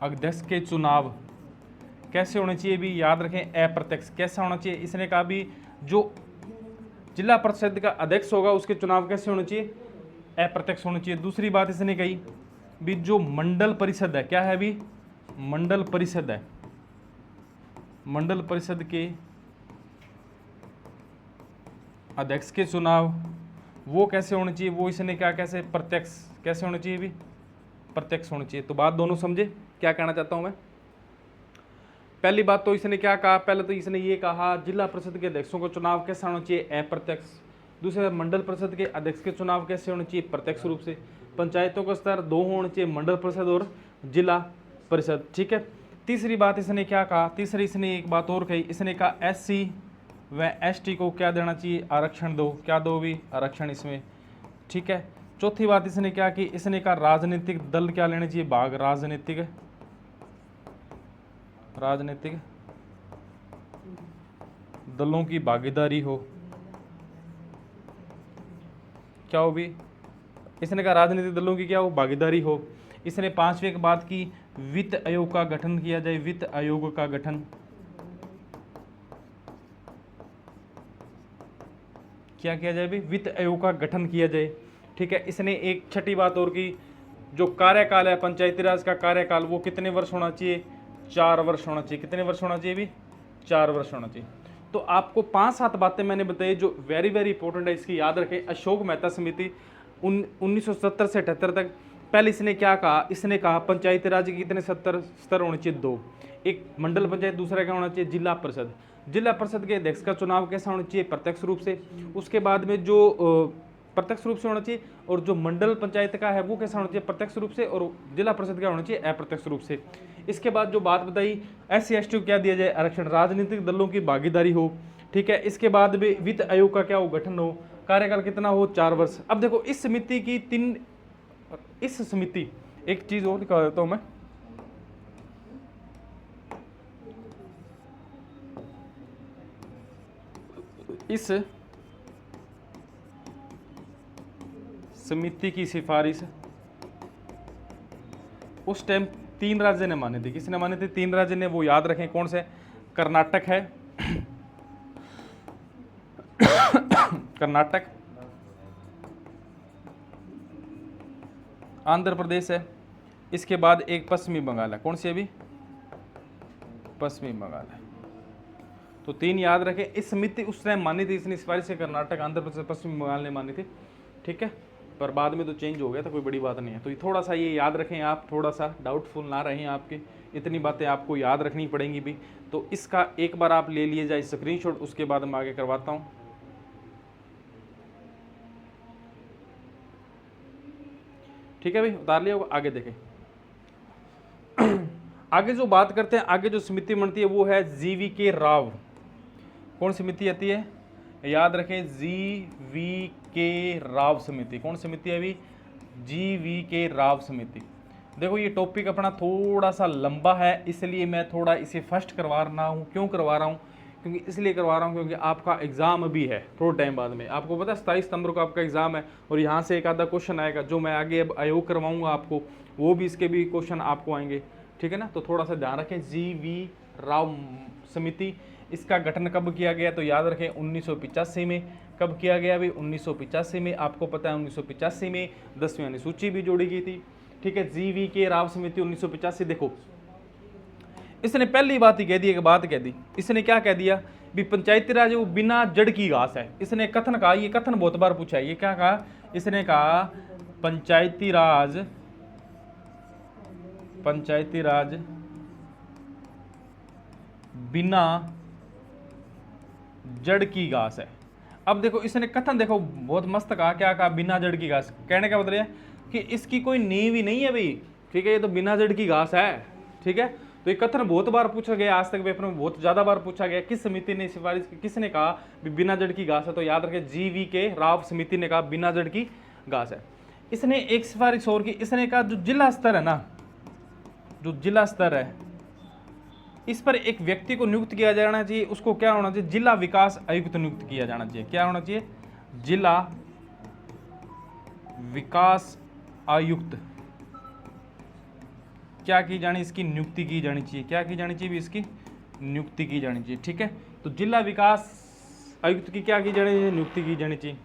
अध्यक्ष के चुनाव कैसे होने चाहिए भी? याद रखें, अप्रत्यक्ष। कैसा होना चाहिए? इसने कहा भी जो जिला परिषद का अध्यक्ष होगा उसके चुनाव कैसे होने चाहिए? अप्रत्यक्ष होने चाहिए। दूसरी बात इसने कही भी जो मंडल परिषद है, क्या है भी? मंडल परिषद है, मंडल परिषद के अध्यक्ष के चुनाव वो कैसे होने चाहिए? वो इसने क्या, कैसे? प्रत्यक्ष। कैसे होने चाहिए भी? प्रत्यक्ष होने चाहिए। तो बात दोनों समझे क्या कहना चाहता हूं मैं? पहली बात तो इसने क्या कहा? पहले तो इसने ये कहा जिला परिषद के अध्यक्षों का चुनाव कैसा होना चाहिए? अप्रत्यक्ष। दूसरा, मंडल परिषद के अध्यक्ष के चुनाव कैसे होने चाहिए? प्रत्यक्ष रूप से। पंचायतों का स्तर 2 होने चाहिए, मंडल परिषद और जिला परिषद, ठीक है। तीसरी बात इसने क्या कहा? तीसरी इसने एक बात और कही। इसने कहा SC व ST को क्या देना चाहिए? आरक्षण दो। क्या दो भी? आरक्षण इसमें, ठीक है। चौथी बात इसने क्या की? इसने कहा राजनीतिक दल क्या लेने चाहिए? भाग। राजनीतिक दलों की भागीदारी हो। क्या हो भी? इसने कहा राजनीतिक दलों की क्या हो? भागीदारी हो। इसने 5वीं एक बात की, वित्त आयोग का गठन किया जाए। वित्त आयोग का गठन क्या किया जाए भी? वित्त आयोग का गठन किया जाए, ठीक है। इसने एक छठी बात और की, जो कार्यकाल है पंचायती राज का कार्यकाल वो कितने वर्ष होना चाहिए? 4 वर्ष होना चाहिए। कितने वर्ष होना चाहिए भी? 4 वर्ष होना चाहिए। तो आपको 5-7 बातें मैंने बताई जो वेरी वेरी इंपॉर्टेंट है, इसकी याद रखें। अशोक मेहता समिति 1970 से 78 तक। पहले इसने क्या कहा? इसने कहा पंचायती राज के कितने स्तर होने चाहिए? 2। एक मंडल पंचायत, दूसरा क्या होना चाहिए? जिला परिषद। जिला परिषद के अध्यक्ष का चुनाव कैसा होना चाहिए? प्रत्यक्ष रूप से। उसके बाद में जो प्रत्यक्ष रूप से होना चाहिए, और जो मंडल पंचायत का है वो कैसा होना चाहिए? प्रत्यक्ष रूप से। और जिला परिषद का होना चाहिए अप्रत्यक्ष रूप से। इसके बाद जो बात बताई, SC ST को क्या दिया जाए? आरक्षण। राजनीतिक दलों की भागीदारी हो, ठीक है। इसके बाद भी वित्त आयोग का क्या हो? गठन हो। कार्यकाल कितना हो? 4 वर्ष। अब देखो इस समिति की एक चीज और दिखा देता हूं मैं। इस समिति की सिफारिश उस टाइम 3 राज्य ने मानी थी। किसने मानी थी? 3 राज्य ने। वो याद रखें कौन से? कर्नाटक है, कर्नाटक, आंध्र प्रदेश है, इसके बाद एक पश्चिमी बंगाल है। कौन सी अभी? पश्चिमी बंगाल है। तो 3 याद रखें। इस समिति उस टाइम मानी थी, इसने सिफारिश से कर्नाटक, आंध्र प्रदेश, पश्चिमी बंगाल ने मानी थी, ठीक है। पर बाद में तो चेंज हो गया था, कोई बड़ी बात नहीं है। तो थोड़ा सा ये याद रखें आप, थोड़ा सा डाउटफुल ना रहें आपके, इतनी बातें आपको याद रखनी पड़ेंगी भी। तो इसका एक बार आप ले लिए जाए स्क्रीनशॉट, उसके बाद मैं आगे करवाता हूँ। ठीक है भाई, उतार लिया होगा। आगे देखें। आगे जो बात करते हैं, आगे जो समिति बनती है वो है GVK राव। कौन समिति आती है? याद रखें, GVK राव समिति। कौन समिति है अभी? GVK राव समिति। देखो ये टॉपिक अपना थोड़ा सा लंबा है, इसलिए मैं थोड़ा इसे फर्स्ट करवा रहा हूँ। क्यों करवा रहा हूँ? क्योंकि इसलिए करवा रहा हूँ क्योंकि आपका एग्ज़ाम भी है थोड़ा टाइम बाद में, आपको पता है 27 सितंबर को आपका एग्ज़ाम है, और यहाँ से एक आधा क्वेश्चन आएगा जो मैं आगे अब आयोग करवाऊँगा आपको, वो भी इसके भी क्वेश्चन आपको आएंगे, ठीक है ना। तो थोड़ा सा ध्यान रखें। जी.वी. राव समिति, इसका गठन कब किया गया, तो याद रखें 1985 में। कब किया गया भाई, 1985 में। आपको पता है 1985 में 10वीं अनुसूची भी जोड़ी गई थी, ठीक है। जी.वी. के राव समिति 1985। देखो इसने पहली बात ही कह दी, एक बात कह दी, इसने क्या कह दिया भी पंचायती राज वो बिना जड़ की घास है। इसने कथन कहा, ये कथन बहुत बार पूछा है, ये क्या कहा, इसने कहा पंचायती राज बिना जड़ की घास है। अब देखो इसने कथन देखो बहुत मस्त कहा, क्या कहा, बिना जड़ की घास। कहने का मतलब है कि इसकी कोई नींव ही नहीं है भाई, ठीक है, ये तो बिना जड़ की घास है, ठीक है। तो ये कथन बहुत बार पूछा गया, आज तक पेपर में बहुत ज्यादा बार पूछा गया। किस समिति ने सिफारिश की, किसने कहा बिना जड़ की घास है, तो याद रखें जी.वी. के राव समिति ने कहा बिना जड़ की घास है। इसने एक सिफारिश और की, इसने कहा जो जिला स्तर है ना, जो जिला स्तर है, इस पर एक व्यक्ति को नियुक्त किया जाना चाहिए, उसको क्या होना चाहिए, जिला विकास आयुक्त नियुक्त किया जाना चाहिए। क्या होना चाहिए, जिला विकास आयुक्त क्या की जानी, इसकी नियुक्ति की जानी चाहिए। क्या की जानी चाहिए, इसकी नियुक्ति की जानी चाहिए, ठीक है। तो जिला विकास आयुक्त की क्या की जानी चाहिए, नियुक्ति की जानी चाहिए।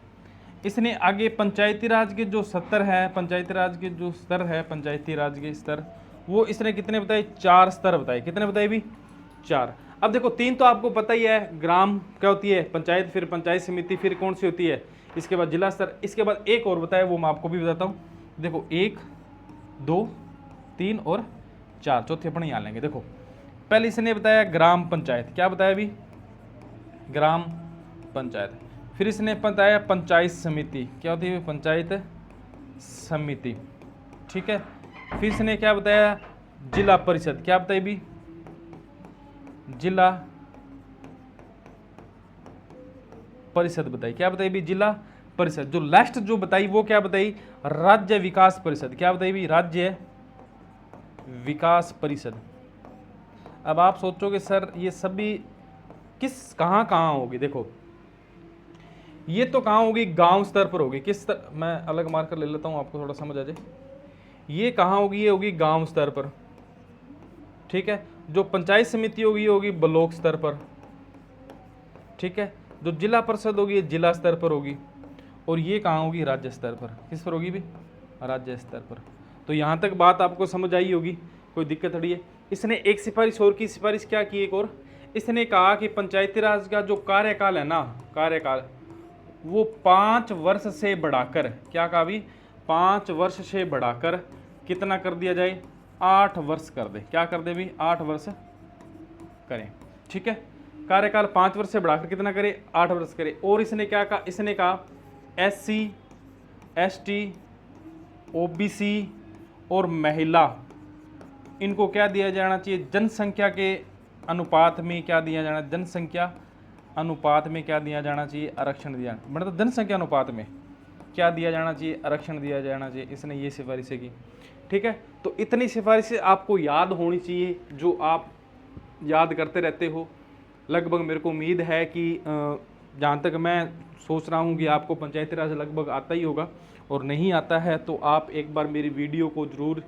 इसने आगे पंचायती राज के जो स्तर है, पंचायती राज के जो स्तर है, पंचायती राज के स्तर, वो इसने कितने बताए, 4 स्तर बताए। कितने बताए भी, 4। अब देखो 3 तो आपको पता ही है, ग्राम क्या होती है, पंचायत, फिर पंचायत समिति, फिर कौन सी होती है, इसके बाद जिला स्तर। इसके बाद एक और बताया, वो मैं आपको भी बताता हूँ। देखो 1 2 3 और 4, चौथे अपने यहाँ लेंगे। देखो पहले इसने बताया ग्राम पंचायत, क्या बताया अभी, ग्राम पंचायत। फिर इसने बताया पंचायत समिति, क्या होती है, पंचायत समिति, ठीक है। फिर इसने क्या बताया, जिला परिषद, क्या बताई भी, जिला परिषद बताई। क्या बताई भी, जिला परिषद। जो लास्ट जो बताई वो क्या बताई, राज्य विकास परिषद। क्या बताई भी, राज्य विकास परिषद। अब आप सोचोगे सर ये सभी किस कहाँ होगी, देखो ये तो कहाँ होगी, गांव स्तर पर होगी। किस स्तर, मैं अलग मार्कर ले लेता हूँ आपको थोड़ा समझ आ जाए। ये कहाँ होगी, ये होगी गांव स्तर पर, ठीक है। जो पंचायत समिति होगी ये होगी ब्लॉक स्तर पर, ठीक है। जो जिला परिषद होगी ये जिला स्तर पर होगी, और ये कहाँ होगी, राज्य स्तर पर। किस पर होगी भी, राज्य स्तर पर। तो यहाँ तक बात आपको समझ आई होगी, कोई दिक्कत थोड़ी है। इसने एक सिफारिश और की, सिफारिश क्या की एक और, इसने कहा कि पंचायती राज का जो कार्यकाल है ना, कार्यकाल वो 5 वर्ष से बढ़ाकर, क्या कहा भी, 5 वर्ष से बढ़ाकर कितना कर दिया जाए, 8 वर्ष कर दे। क्या कर दे भी, 8 वर्ष करें, ठीक है। कार्यकाल 5 वर्ष से बढ़ाकर कितना करे, 8 वर्ष करे। और इसने क्या कहा, इसने कहा SC ST OBC और महिला, इनको क्या दिया जाना चाहिए, जनसंख्या के अनुपात में क्या दिया जाना, जनसंख्या अनुपात में क्या दिया जाना चाहिए, आरक्षण दिया, मतलब जनसंख्या अनुपात में क्या दिया जाना चाहिए, आरक्षण दिया जाना चाहिए। इसने ये सिफारिशें की, ठीक है। तो इतनी सिफारिशें आपको याद होनी चाहिए, जो आप याद करते रहते हो। लगभग मेरे को उम्मीद है कि जहाँ तक मैं सोच रहा हूँ कि आपको पंचायती राज लगभग आता ही होगा, और नहीं आता है तो आप एक बार मेरी वीडियो को ज़रूर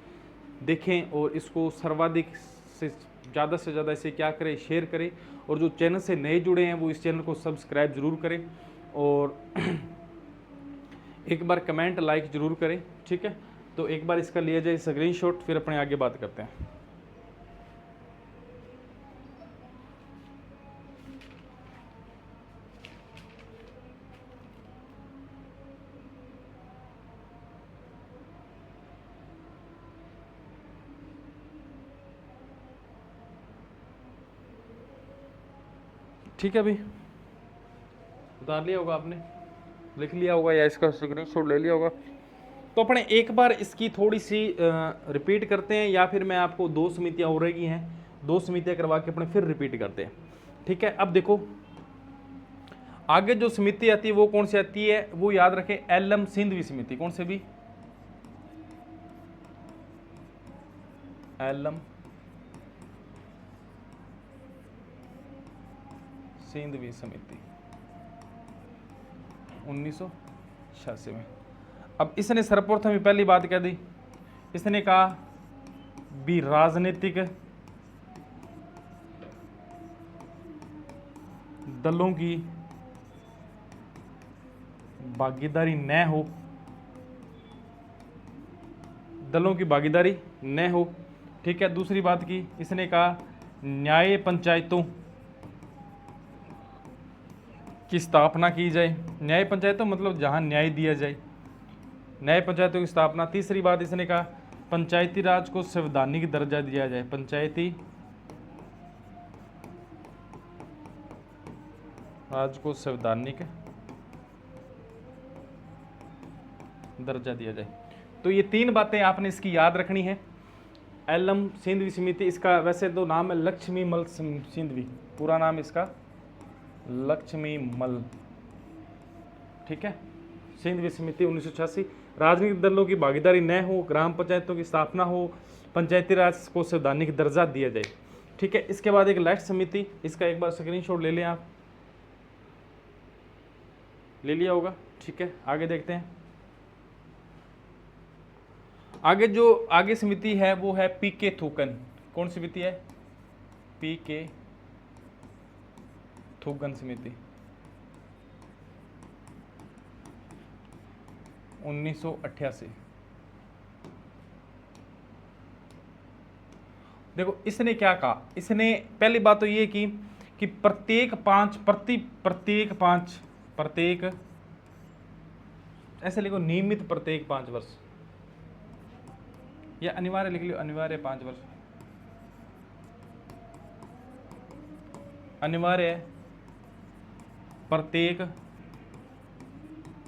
देखें और इसको सर्वाधिक से ज़्यादा इसे क्या करें, शेयर करें। और जो चैनल से नए जुड़े हैं वो इस चैनल को सब्सक्राइब ज़रूर करें, और एक बार कमेंट लाइक ज़रूर करें, ठीक है। तो एक बार इसका लिया जाए स्क्रीनशॉट, फिर अपने आगे बात करते हैं। ठीक है भाई, उतार लिया होगा आपने, लिख लिया होगा या इसका स्क्रीनशॉट ले लिया होगा। तो अपने एक बार इसकी थोड़ी सी रिपीट करते हैं, या फिर मैं आपको 2 समितियाँ हो रही हैं, 2 समितियाँ करवा के अपने फिर रिपीट करते हैं, ठीक है। अब देखो आगे जो समिति आती है वो कौन सी आती है, वो याद रखें LM सिंधवी समिति। कौन से भी, LM सिंधवी समिति 1986 में। अब इसने सर्वप्रथम पहली बात कह दी, इसने कहा भी राजनीतिक दलों की भागीदारी न हो, दलों की भागीदारी न हो। ठीक है। दूसरी बात की इसने कहा न्याय पंचायतों की स्थापना की जाए। न्याय पंचायतों मतलब जहां न्याय दिया जाए, न्याय पंचायतों की स्थापना। तीसरी बात इसने कहा पंचायती राज को संवैधानिक दर्जा दिया जाए, पंचायती राज को संवैधानिक दर्जा दिया जाए। तो ये तीन बातें आपने इसकी याद रखनी है। एलम सिंधवी समिति, इसका वैसे तो नाम है लक्ष्मी मल सिंधवी, पूरा नाम इसका लक्ष्मी मल। ठीक है। सिंधवी समिति 1986। राजनीतिक दलों की भागीदारी न हो, ग्राम पंचायतों की स्थापना हो, पंचायती राज को संवैधानिक दर्जा दिया जाए। ठीक है। इसके बाद एक लास्ट समिति, इसका एक बार स्क्रीनशॉट ले लें आप, ले लिया होगा। ठीक है। आगे देखते हैं। आगे जो आगे समिति है वो है पीके थूकन। कौन समिति है? पीके थूकन समिति 1988। देखो इसने क्या कहा, इसने पहली बात तो ये की कि प्रत्येक ऐसे लिखो नियमित प्रत्येक 5 वर्ष, या अनिवार्य लिख लो, अनिवार्य 5 वर्ष, अनिवार्य प्रत्येक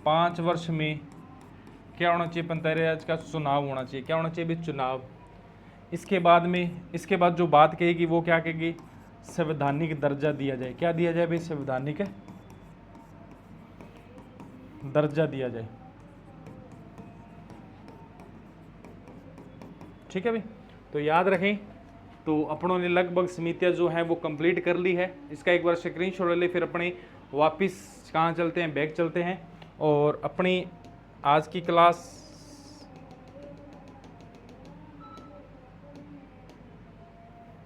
5 वर्ष में क्या होना चाहिए? पंचायती राज का चुनाव होना चाहिए। क्या होना चाहिए? भी चुनाव। इसके बाद जो बात कहेगी वो क्या कहेगी? संवैधानिक दर्जा दिया जाए। क्या दिया जाए भाई? संवैधानिक दर्जा दिया जाए। ठीक है भाई। तो याद रखें, तो अपनों ने लगभग समितियां जो हैं वो कंप्लीट कर ली है। इसका एक बार स्क्रीनशॉट ले ले, फिर अपने वापस कहाँ चलते हैं? बैक चलते हैं और अपनी आज की क्लास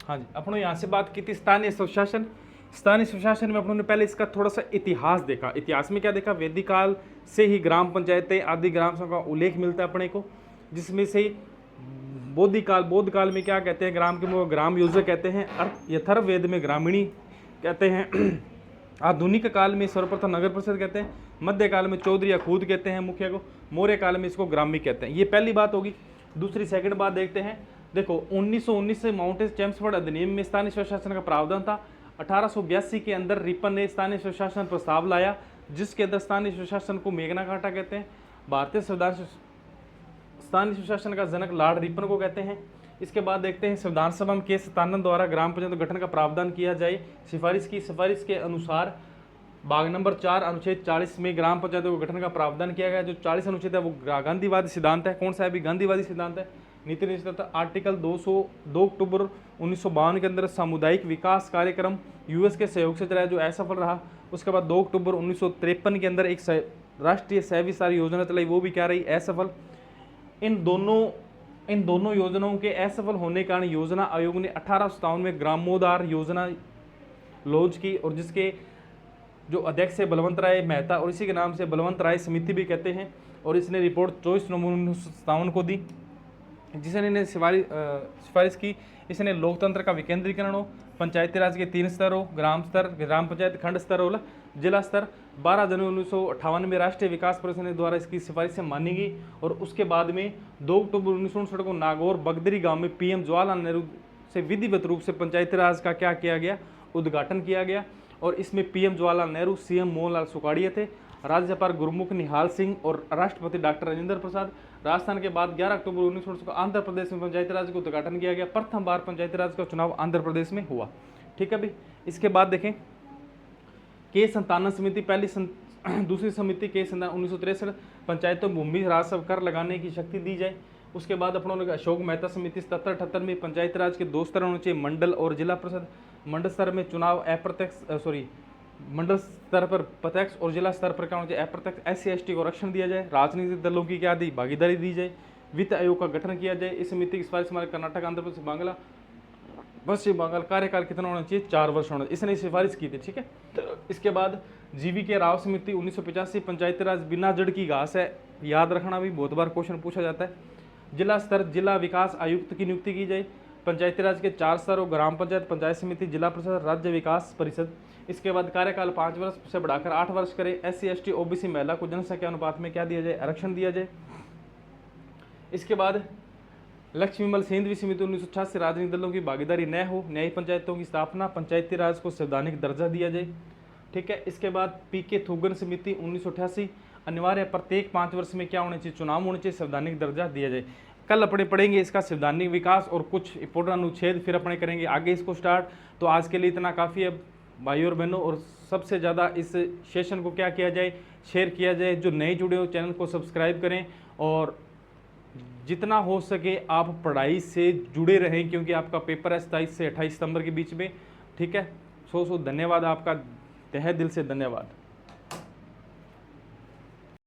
हाँ जी, अपनों यहाँ से बात की थी स्थानीय स्वशासन। स्थानीय स्वशासन में अपनों ने पहले इसका थोड़ा सा इतिहास देखा। इतिहास में क्या देखा? वैदिक काल से ही ग्राम पंचायतें आदि ग्राम सभा का उल्लेख मिलता है अपने को, जिसमें से बौद्ध काल में क्या कहते हैं? ग्राम के ग्राम योजक कहते हैं, यथर्ववेद में ग्रामीणी कहते हैं, आधुनिक काल में सर्वप्रथम नगर परिषद कहते हैं, मध्यकाल में चौधरी या खूद कहते हैं मुखिया को, मौर्य काल में इसको ग्रामी कहते हैं। ये पहली बात होगी। दूसरी सेकंड बात देखते हैं। देखो 1919 से माउंटेन चैम्सफोर्ड अधिनियम में स्थानीय स्वशासन का प्रावधान था। 1882 के अंदर रिपन ने स्थानीय स्वशासन प्रस्ताव लाया, जिसके अंदर स्थानीय स्वशासन को मेघना घाटा कहते हैं। भारतीय संविधान स्थानीय स्वशासन का जनक लॉर्ड रिपन को कहते हैं। इसके बाद देखते हैं संविधान सभा में के सतानंद द्वारा ग्राम पंचायत गठन का प्रावधान किया जाए। सिफारिश के अनुसार भाग नंबर 4 अनुच्छेद 40 में ग्राम पंचायतों के गठन का प्रावधान किया गया। जो 40 अनुच्छेद है वो गांधीवादी सिद्धांत है। कौन सा है? भी गांधीवादी सिद्धांत है। नीति निश्चित आर्टिकल 2 अक्टूबर 1952 के अंदर सामुदायिक विकास कार्यक्रम यूएस के सहयोग से चलाया, जो असफल रहा। उसके बाद 2 अक्टूबर 1953 के अंदर एक राष्ट्रीय शहरी विस्तार योजना चलाई, वो भी क्या रही? असफल। इन दोनों योजनाओं के असफल होने के कारण योजना आयोग ने 1857 में ग्रामोद्धार योजना लॉन्च की, और जिसके जो अध्यक्ष है बलवंत राय मेहता, और इसी के नाम से बलवंत राय समिति भी कहते हैं। और इसने रिपोर्ट 24 नवंबर 1957 को दी, जिसने इन्हें सिफारिश की। इसने लोकतंत्र का विकेंद्रीकरण हो, पंचायती राज के 3 स्तर हो, ग्राम स्तर, ग्राम पंचायत, खंड स्तर हो, जिला स्तर। 12 जनवरी 1958 में राष्ट्रीय विकास परिषद द्वारा इसकी सिफारिशें मानी गई। और उसके बाद में 2 अक्टूबर 1959 को नागौर बगदरी गांव में पीएम जवाहरलाल नेहरू से विधिवत रूप से पंचायती राज का क्या किया गया? उद्घाटन किया गया। और इसमें पीएम जवाहरलाल नेहरू, सीएम मोहनलाल सुखाड़िया थे, राज्यपाल गुरमुख निहाल सिंह और राष्ट्रपति डॉक्टर राजेंद्र प्रसाद। राजस्थान के बाद 11 अक्टूबर 1960 को आंध्र प्रदेश में पंचायती राज का उद्घाटन किया गया। प्रथम बार पंचायती राज का चुनाव आंध्र प्रदेश में हुआ। ठीक है भाई। इसके बाद देखें के संतानन समिति, दूसरी समिति के संतान 1963, पंचायतों में भूमि राजस्व कर लगाने की शक्ति दी जाए। उसके बाद अपनों ने अशोक मेहता समिति 77-78 में पंचायती राज के 2 स्तर होने चाहिए, मंडल और जिला परिषद। मंडल स्तर में चुनाव मंडल स्तर पर प्रत्यक्ष और जिला स्तर पर क्या होना चाहिए, अप्रत्यक्ष SC ST को आरक्षण दिया जाए। राजनीतिक दलों की क्या दी, भागीदारी दी जाए। वित्त आयोग का गठन किया जाए। इस समिति की सिफारिश हमारे कर्नाटक, आंध्र प्रदेश, बांग्ला, पश्चिम बंगाल। कार्यकाल कितना होना चाहिए, 4 वर्ष होना चाहिए। इसने सिफारिश की थी, ठीक है। इसके बाद GV राव समिति 1985, पंचायती राज बिना जड़ की घास है, याद रखना भी बहुत बार क्वेश्चन पूछा जाता है। जिला स्तर जिला विकास आयुक्त की नियुक्ति की जाए। पंचायती राज के 4 स्तर और ग्राम पंचायत, पंचायत समिति, जिला परिषद, राज्य विकास परिषद। इसके बाद कार्यकाल 5 वर्ष से बढ़ाकर 8 वर्ष करे। SC ST OBC महिला को जनसंख्या अनुपात में क्या दिया जाए, आरक्षण दिया जाए। इसके बाद लक्ष्मी विमल सिंधवी समिति 1986, राजनीतिक दलों की भागीदारी न हो, न्यायिक पंचायतों की स्थापना, पंचायती राज को संवैधानिक दर्जा दिया जाए, ठीक है। इसके बाद PK थुगन समिति 1988, अनिवार्य प्रत्येक 5 वर्ष में क्या होना चाहिए, चुनाव होने चाहिए, संवैधानिक दर्जा दिया जाए। कल अपने पढ़ेंगे इसका संवैधानिक विकास और कुछ इंपोर्टेंट अनुच्छेद, फिर अपने करेंगे आगे इसको स्टार्ट। तो आज के लिए इतना काफ़ी है भाइयों और बहनों, और सबसे ज़्यादा इस सेशन को क्या किया जाए, शेयर किया जाए। जो नए जुड़े हो चैनल को सब्सक्राइब करें और जितना हो सके आप पढ़ाई से जुड़े रहें, क्योंकि आपका पेपर है 27 से 28 सितंबर के बीच में, ठीक है। सो धन्यवाद आपका, तहे दिल से धन्यवाद।